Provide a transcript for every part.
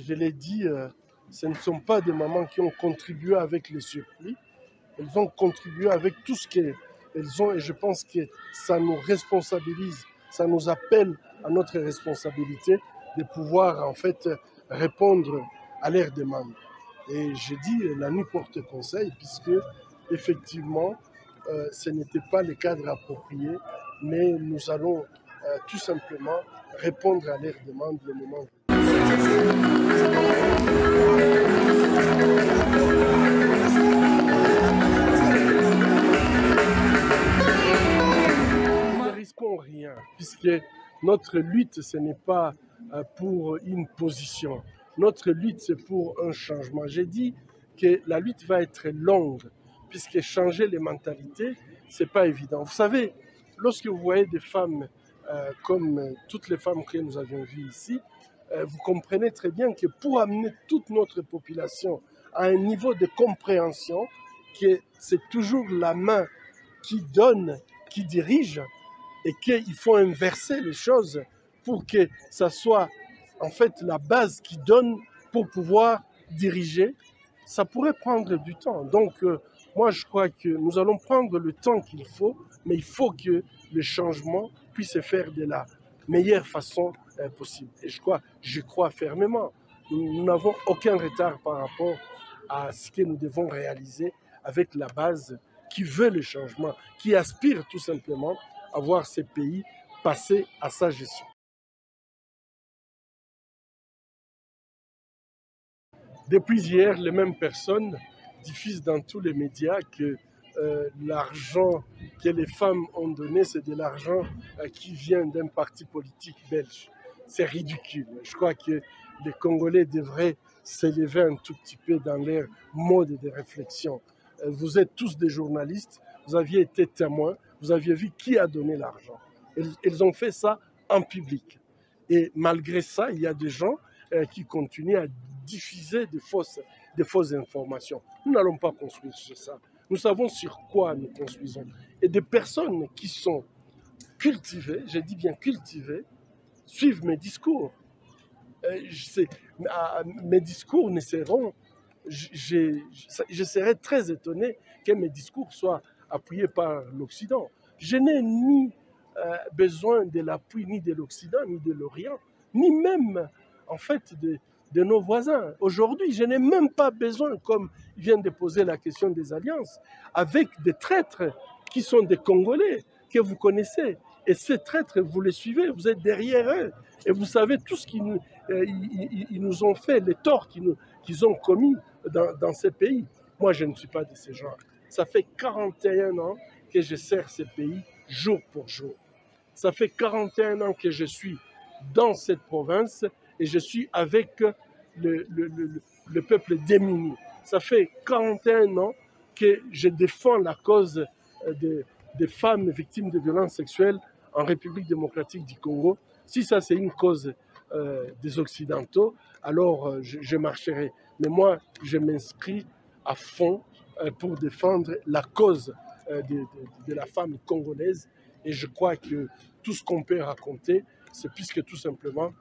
je l'ai dit, ce ne sont pas des mamans qui ont contribué avec les surplus. Elles ont contribué avec tout ce qu'elles ont et je pense que ça nous responsabilise, ça nous appelle à notre responsabilité de pouvoir en fait répondre à leurs demandes. Et j'ai dit la nuit porte conseil puisque effectivement ce n'était pas le cadre approprié, mais nous allons tout simplement répondre à leurs demandes le moment venu. Nous ne risquons rien, puisque notre lutte, ce n'est pas pour une position. Notre lutte, c'est pour un changement. J'ai dit que la lutte va être longue, puisque changer les mentalités, ce n'est pas évident. Vous savez, lorsque vous voyez des femmes comme toutes les femmes que nous avions vues ici, vous comprenez très bien que pour amener toute notre population à un niveau de compréhension, que c'est toujours la main qui donne, qui dirige, et qu'il faut inverser les choses pour que ça soit en fait la base qui donne pour pouvoir diriger, ça pourrait prendre du temps. Donc moi je crois que nous allons prendre le temps qu'il faut, mais il faut que le changement puisse se faire de la meilleure façon possible. Et je crois fermement, nous n'avons aucun retard par rapport à ce que nous devons réaliser avec la base qui veut le changement, qui aspire tout simplement à voir ces pays passer à sa gestion. Depuis hier, les mêmes personnes diffusent dans tous les médias que l'argent que les femmes ont donné, c'est de l'argent qui vient d'un parti politique belge. C'est ridicule. Je crois que les Congolais devraient s'élever un tout petit peu dans leur mode de réflexion. Vous êtes tous des journalistes, vous aviez été témoins, vous aviez vu qui a donné l'argent. Ils ont fait ça en public. Et malgré ça, il y a des gens qui continuent à diffuser de fausses informations. Nous n'allons pas construire sur ça. Nous savons sur quoi nous construisons. Et des personnes qui sont cultivées, je dis bien cultivées, suivent mes discours. Mes discours ne seront... Je serais très étonné que mes discours soient appuyés par l'Occident. Je n'ai ni besoin de l'appui ni de l'Occident, ni de l'Orient, ni même en fait de nos voisins. Aujourd'hui, je n'ai même pas besoin, comme il vient de poser la question des alliances, avec des traîtres qui sont des Congolais, que vous connaissez. Et ces traîtres, vous les suivez, vous êtes derrière eux. Et vous savez tout ce qu'ils nous ont fait, les torts qu'ils ont commis dans ces pays. Moi, je ne suis pas de ces gens. Ça fait 41 ans que je sers ces pays jour pour jour. Ça fait 41 ans que je suis dans cette province et je suis avec le peuple démuni. Ça fait 41 ans que je défends la cause des femmes victimes de violences sexuelles en République démocratique du Congo. Si ça c'est une cause des Occidentaux, alors je marcherai. Mais moi, je m'inscris à fond pour défendre la cause de la femme congolaise. Et je crois que tout ce qu'on peut raconter, c'est puisque tout simplement,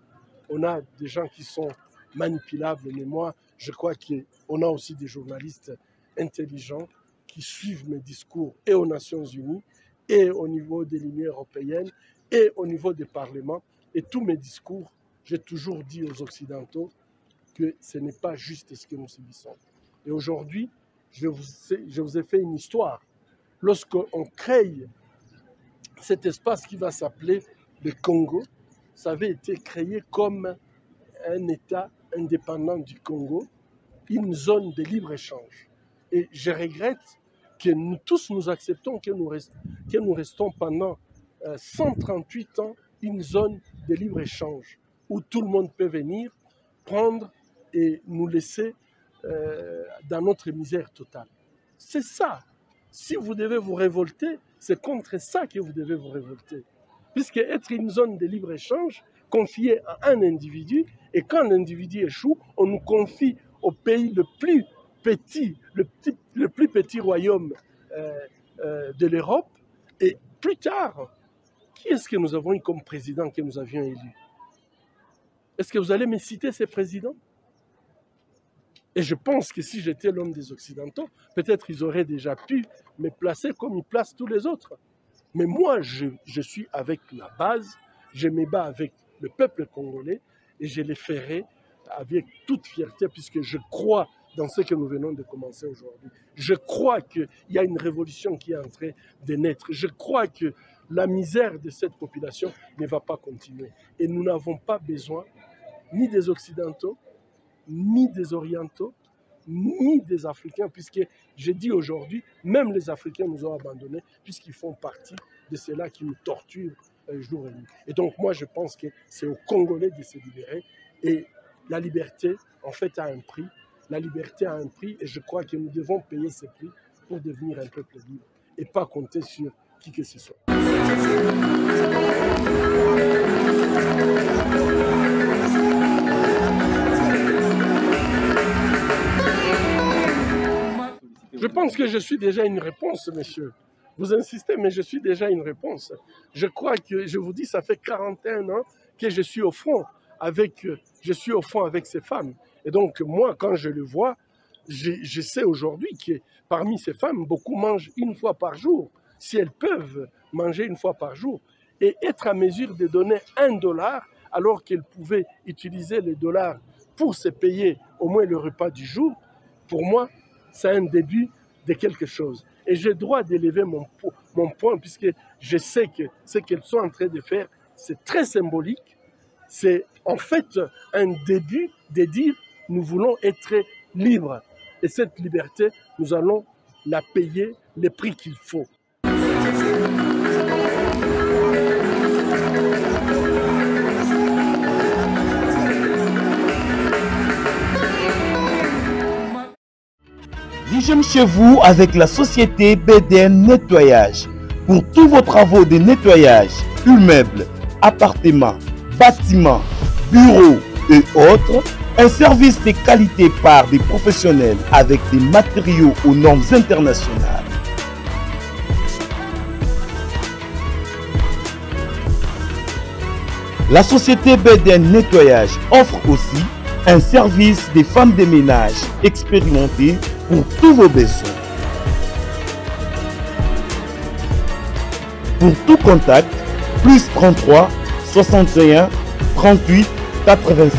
on a des gens qui sont manipulables. Mais moi, je crois qu'on a aussi des journalistes intelligents qui suivent mes discours et aux Nations Unies, et au niveau de l'Union européenne, et au niveau des parlements. Et tous mes discours, j'ai toujours dit aux Occidentaux que ce n'est pas juste ce que nous subissons. Et aujourd'hui, je vous ai fait une histoire. Lorsqu'on crée cet espace qui va s'appeler le Congo, ça avait été créé comme un État indépendant du Congo, une zone de libre-échange. Et je regrette que nous tous nous acceptons que nous restons pendant 138 ans une zone de libre-échange où tout le monde peut venir, prendre et nous laisser dans notre misère totale. C'est ça. Si vous devez vous révolter, c'est contre ça que vous devez vous révolter. Puisque être une zone de libre-échange confiée à un individu, et quand l'individu échoue, on nous confie au pays le plus petit royaume de l'Europe. Et plus tard, qui est-ce que nous avons eu comme président que nous avions élu? Est-ce que vous allez me citer ces présidents? Et je pense que si j'étais l'homme des Occidentaux, peut-être ils auraient déjà pu me placer comme ils placent tous les autres. Mais moi, je suis avec la base, je me bats avec le peuple congolais et je les ferai avec toute fierté puisque je crois dans ce que nous venons de commencer aujourd'hui. Je crois qu'il y a une révolution qui est en train de naître. Je crois que la misère de cette population ne va pas continuer. Et nous n'avons pas besoin ni des Occidentaux, ni des Orientaux, ni des Africains, puisque je dis aujourd'hui, même les Africains nous ont abandonnés, puisqu'ils font partie de ceux-là qui nous torturent jour et nuit. Et donc moi, je pense que c'est aux Congolais de se libérer. Et la liberté, en fait, a un prix. La liberté a un prix et je crois que nous devons payer ce prix pour devenir un peuple libre et pas compter sur qui que ce soit. Je pense que je suis déjà une réponse, monsieur. Vous insistez, mais je suis déjà une réponse. Je crois que, je vous dis, ça fait 41 ans que je suis au front avec ces femmes. Et donc, moi, quand je le vois, je sais aujourd'hui que parmi ces femmes, beaucoup mangent une fois par jour, si elles peuvent manger une fois par jour. Et être à mesure de donner $1 alors qu'elles pouvaient utiliser les dollars pour se payer au moins le repas du jour, pour moi, c'est un début de quelque chose. Et j'ai le droit d'élever mon point puisque je sais que ce qu'elles sont en train de faire, c'est très symbolique. C'est en fait un début de dire nous voulons être libres. Et cette liberté, nous allons la payer le prix qu'il faut. J'aime chez vous avec la société BDN Nettoyage. Pour tous vos travaux de nettoyage, immeubles, appartements, bâtiments, bureaux et autres, un service de qualité par des professionnels avec des matériaux aux normes internationales. La société BDN Nettoyage offre aussi un service des femmes de ménage expérimentées pour tous vos besoins. Pour tout contact, plus 33 61 38 86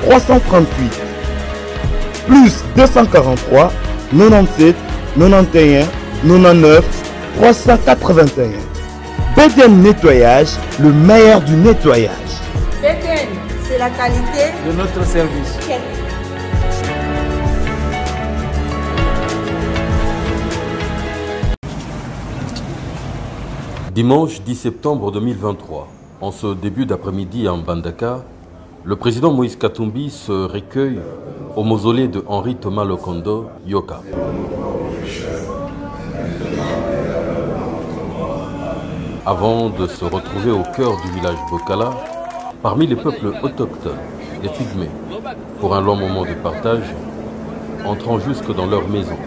338, plus 243 97 91 99 381. BDN Nettoyage, le meilleur du nettoyage. BDN, c'est la qualité de notre service. Dimanche 10 septembre 2023, en ce début d'après-midi à Mbandaka, le président Moïse Katumbi se recueille au mausolée de Henri Thomas Lokondo, Yoka. Avant de se retrouver au cœur du village Bokala, parmi les peuples autochtones, les Pygmées, pour un long moment de partage, entrant jusque dans leur maison.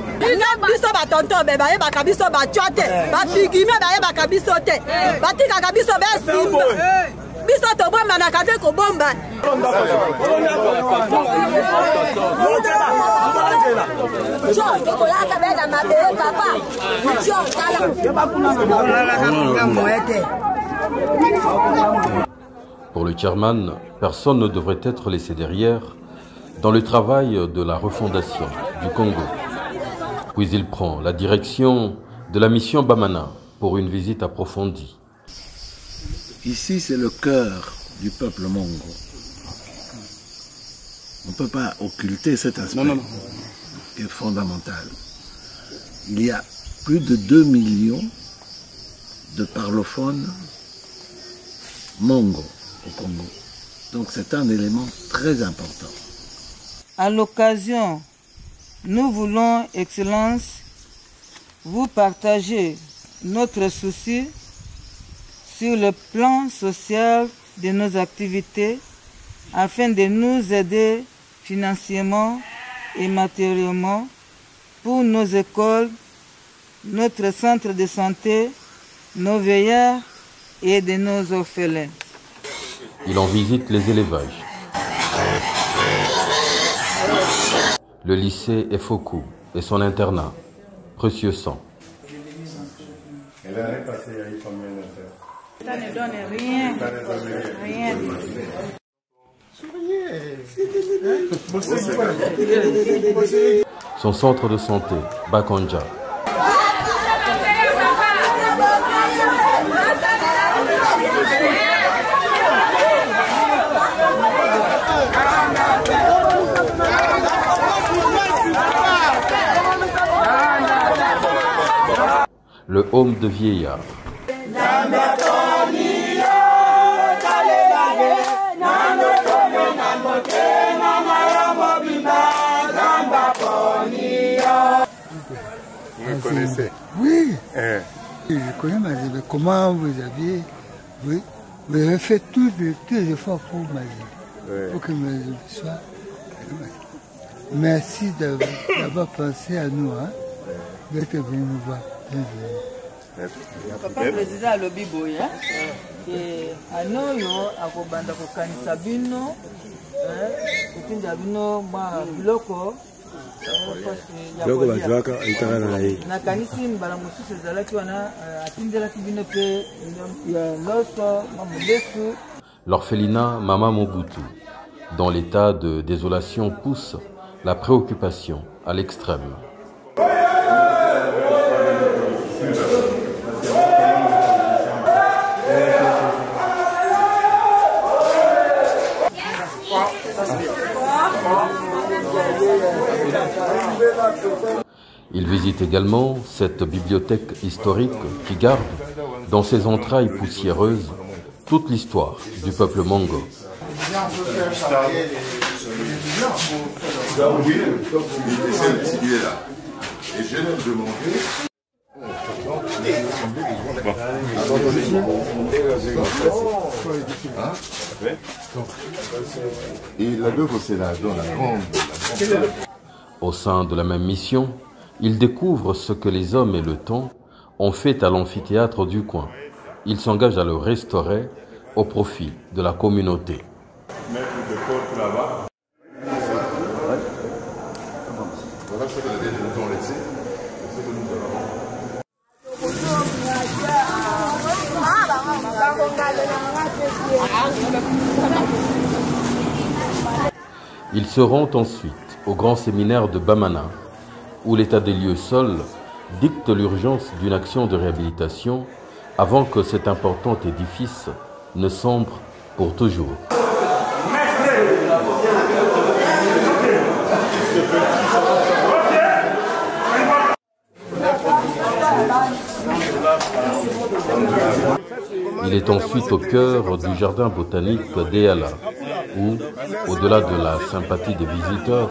Pour le chairman, personne ne devrait être laissé derrière dans le travail de la refondation du Congo. Puis il prend la direction de la mission Bamana pour une visite approfondie. Ici, c'est le cœur du peuple mongo. On ne peut pas occulter cet aspect qui est fondamental. Il y a plus de 2 millions de parlophones mongo au Congo. Donc c'est un élément très important. À l'occasion, nous voulons, Excellence, vous partager notre souci sur le plan social de nos activités afin de nous aider financièrement et matériellement pour nos écoles, notre centre de santé, nos veilleurs et de nos orphelins. Il en visite les élevages. le lycée Efoku et son internat, Précieux Sang. Ça ne donne rien. Rien. Son centre de santé, Bakonja. Le home de vieillards. Vous me connaissez? Oui. Je connais Mazébé. Comment vous avez... Oui. Vous avez fait tous les efforts pour Mazébé. Pour que Mazébé soit... Merci d'avoir pensé à nous. Hein. Vous êtes venu nous voir. Papa président a lobby boy, et anoyo akobanda kokanisa bino, etinda bino ma biloko, nakanisi mbala mosusu ezalaki wana atindelaki bino pe ya loso mamulesu. L'orphelinat Mama Mobutu, dont l'état de désolation pousse la préoccupation à l'extrême. Il visite également cette bibliothèque historique qui garde dans ses entrailles poussiéreuses toute l'histoire du peuple mongo. Et la deux, c'est la grande. Au sein de la même mission, il découvre ce que les hommes et le temps ont fait à l'amphithéâtre du coin. Il s'engage à le restaurer au profit de la communauté. Voilà ce que nous ont laissé. Ils se rendent ensuite au grand séminaire de Bamana, où l'état des lieux seul dicte l'urgence d'une action de réhabilitation avant que cet important édifice ne sombre pour toujours. Il est ensuite au cœur du jardin botanique d'Eala, où, au-delà de la sympathie des visiteurs,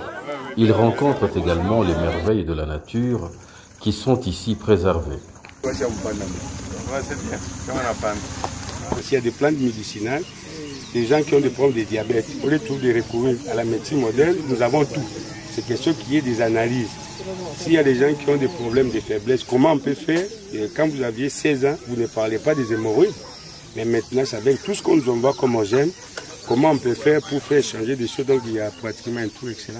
ils rencontrent également les merveilles de la nature qui sont ici préservées. Il y a des plantes médicinales, des gens qui ont des problèmes de diabète. Au lieu de tout de recourir à la médecine moderne, nous avons tout. C'est question qu'il y ait des analyses. S'il y a des gens qui ont des problèmes de faiblesse, comment on peut faire? Quand vous aviez 16 ans, vous ne parlez pas des hémorroïdes. Mais maintenant, c'est avec tout ce qu'on nous envoie comme OGM, comment on peut faire pour faire changer des choses. Donc il y a pratiquement un tout excellent.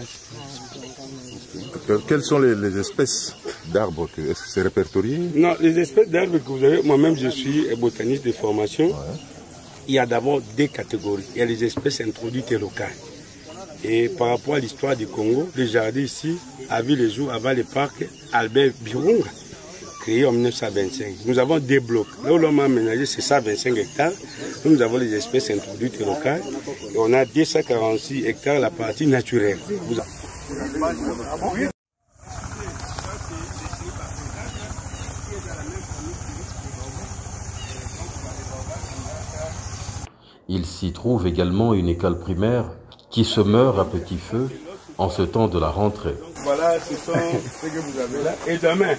Quelles sont les espèces d'arbres? Est-ce que c'est répertorié? Non, les espèces d'arbres que vous avez, moi-même je suis botaniste de formation. Ouais. Il y a d'abord deux catégories. Il y a les espèces introduites et locales. Et par rapport à l'histoire du Congo, le jardin ici a vu le jour avant le parc Albert Birunga, créé en 1925. Nous avons deux blocs. Là où l'homme a aménagé, c'est 125 hectares. Nous avons les espèces introduites et locales. Et on a 246 hectares la partie naturelle. Il s'y trouve également une école primaire qui se meurt à petit feu en ce temps de la rentrée. Voilà, ce sont ce que vous avez là. Et demain,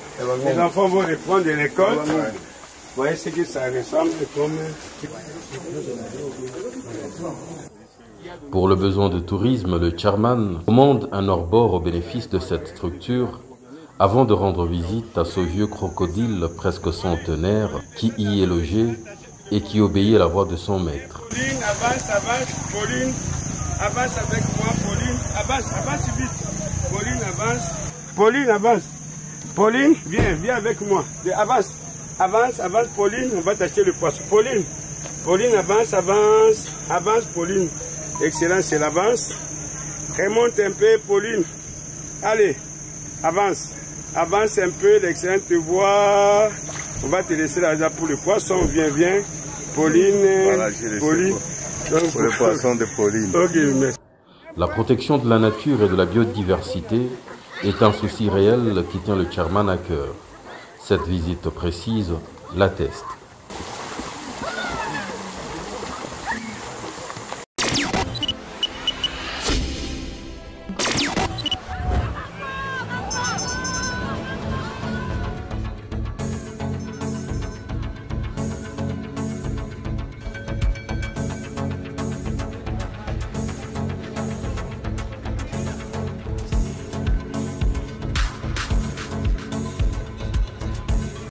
les enfants vont reprendre de l'école. Vous voyez ce que ça ressemble comme... Pour le besoin de tourisme, le chairman commande un hors-bord au bénéfice de cette structure avant de rendre visite à ce vieux crocodile presque centenaire qui y est logé et qui obéit à la voix de son maître. Pauline, avance, Pauline, avance avec moi, Pauline, avance vite. Pauline avance. Pauline avance. Pauline, viens avec moi. Avance, avance, Pauline, on va t'acheter le poisson. Pauline, avance, Pauline. Excellence, elle avance. Remonte un peu, Pauline. Allez, avance un peu, l'excellence te voit. On va te laisser l'argent pour le poisson. Viens. Pauline, voilà, Pauline. Donc, pour le poisson de Pauline. Ok, merci. La protection de la nature et de la biodiversité est un souci réel qui tient le chairman à cœur. Cette visite précise l'atteste.